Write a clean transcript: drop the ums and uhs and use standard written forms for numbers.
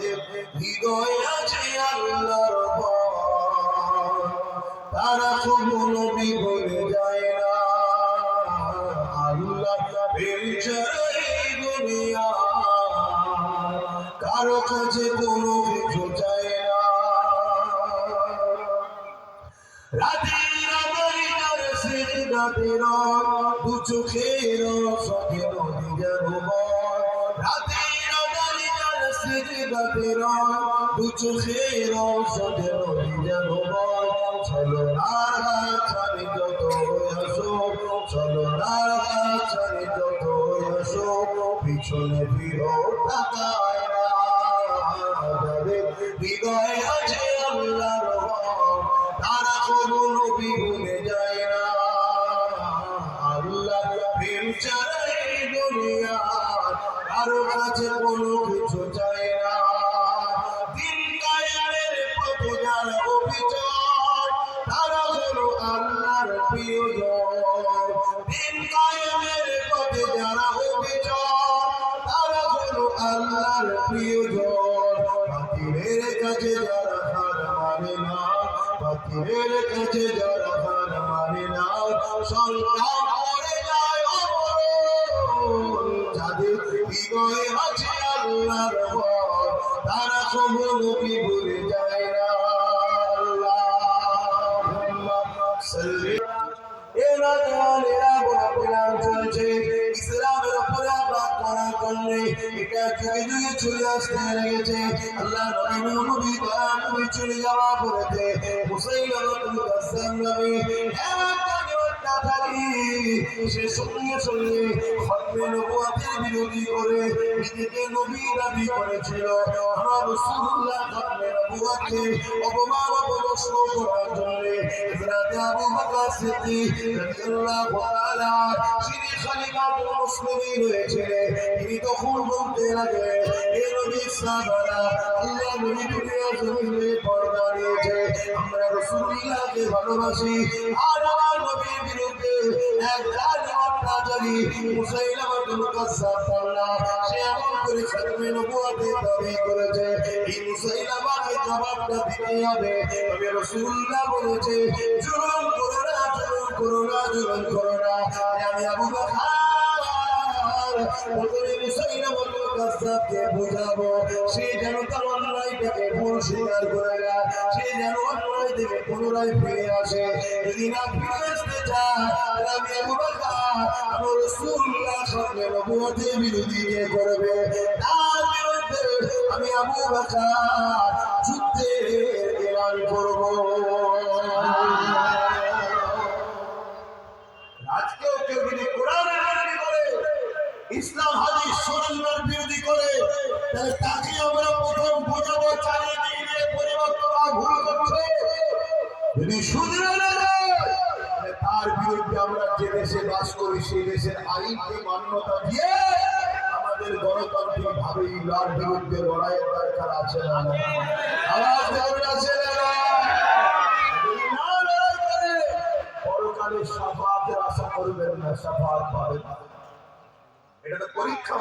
যাদের হৃদয় আছে আল্লাহর ভয় তারা কখনো নবী ভুলে যায় না। আল্লাহ প্রেম ছাড়া এই দুনিয়া কারো কাছে কোনো কিছু চায় না। রাতের আধারে সিজদাতের দু চোখের সাথে নদী যেন বয়। রাতের আধারে সিজদাতের দু চোখের সাথে নদী যেন বয়। চলো আর ছাড়ি যত আসো, চলো আর ছাড়ি যত আসো, পিছনে ফিরো তাকায় না। যাদের হৃদয় আছে আল্লাহর ভয় তারা কখনো নবী ভুলে যায় না। আল্লাহ প্রেম ছাড়া এই দুনিয়া কারো কাছে কোনো কিছু চায় না। দিন কায়েমের পথে যারা অবিচল তারা হলো আল্লাহর প্রিয়জন। দিন কায়েমের পথে যারা অবিচল তারা হলো আল্লাহর প্রিয়জন। বাতিলের কাছে যারা হার মানে না, বাতিলের কাছে যারা হার মানে না, সংগ্রাম করে যায় অমর। যাদের হৃদয়ে আছে আল্লাহর ভয় তারা কখনো নবী ভুলে যায় না। আল্লাহুম্মা সাল্লি এরা দেওয়ালেরা বড় চলছে ইসলামের উপরে আঘাত করার জন্য। এটা যুগে যুগে চলে আসতে লেগেছে। আল্লাহ নবী নবী চলে যাওয়া পড়েছে মুসাইলামাতুল কাজ্জাব নবী সে সঙ্গে সঙ্গে খতমে নবুয়তের বিরোধী করে নিজেকে নবী দাবি করেছিল। আমার রাসূলুল্লাহ খতমে নবুয়তকে অপমান অপদস্থ করার জন্য হযরত আবু বকর সিদ্দিক রাদিয়াল্লাহু তাআলা যিনি খলিফাতুল মুসলিমিন হয়েছিলেন তিনি তখন বলতে লাগলেন, হে নবীর সাহাবারা, আল্লাহ নবী দুনিয়ার জমিনে পর্দা দিয়েছে, আমরা রাসূলুল্লাহকে ভালোবাসি, আর আমার নবীর বিরুদ্ধে এক জালিম অত্যাচারী মুসাইলামাতুল কাজ্জাব আল্লাহ সে এমন করে খতমে নবুয়তের দাবি করেছে, এই মুসাইলামাকে জবাবটা দিতে হবে। তবে রাসূলুল্লাহ বলেছে, জুলুম করো না, জুলুম করো না, জুলুম করো না। আমি আবু বকর প্রথমে মুসাইলামাতুল কাজ্জাবকে বোঝাবো, সে যেন তার অন্যায়টাকে ভুল স্বীকার করে না, সে যেন অন্যায় থেকে পুনরায় ফিরে আসে। যদি না ফিরে আসতে চায় আমি আবু বকর আমার রাসূলুল্লাহ খতমে নবুয়তের বিরোধী যে করবে তার বিরুদ্ধে আমি আবু বকর যুদ্ধের এলান করব। আজকেও কেউ যদি কোরআনের বিরোধী করে, ইসলাম হাদিস সুন্নাহর বিরোধী করে, তাহলে তাকে আমরা প্রথম বোঝাবো চারিদিকে নিয়ে পরিবর্তন ভুল করছে। যদি শুধরে না যায় তার বিরুদ্ধে আমরা যে দেশে বাস করি সেই দেশের আইনকে মান্যতা দিয়ে আমাদের গণতান্ত্রিক ভাবে তার বিরুদ্ধে লড়াইয়ের দরকার আছে না? আওয়াজ দেওয়ার আছে না? যদি না লড়াই করে পরকালে শাফাআতের আশা করবেন না, শাফাআত পাবেন না। এটা তো পরীক্ষা।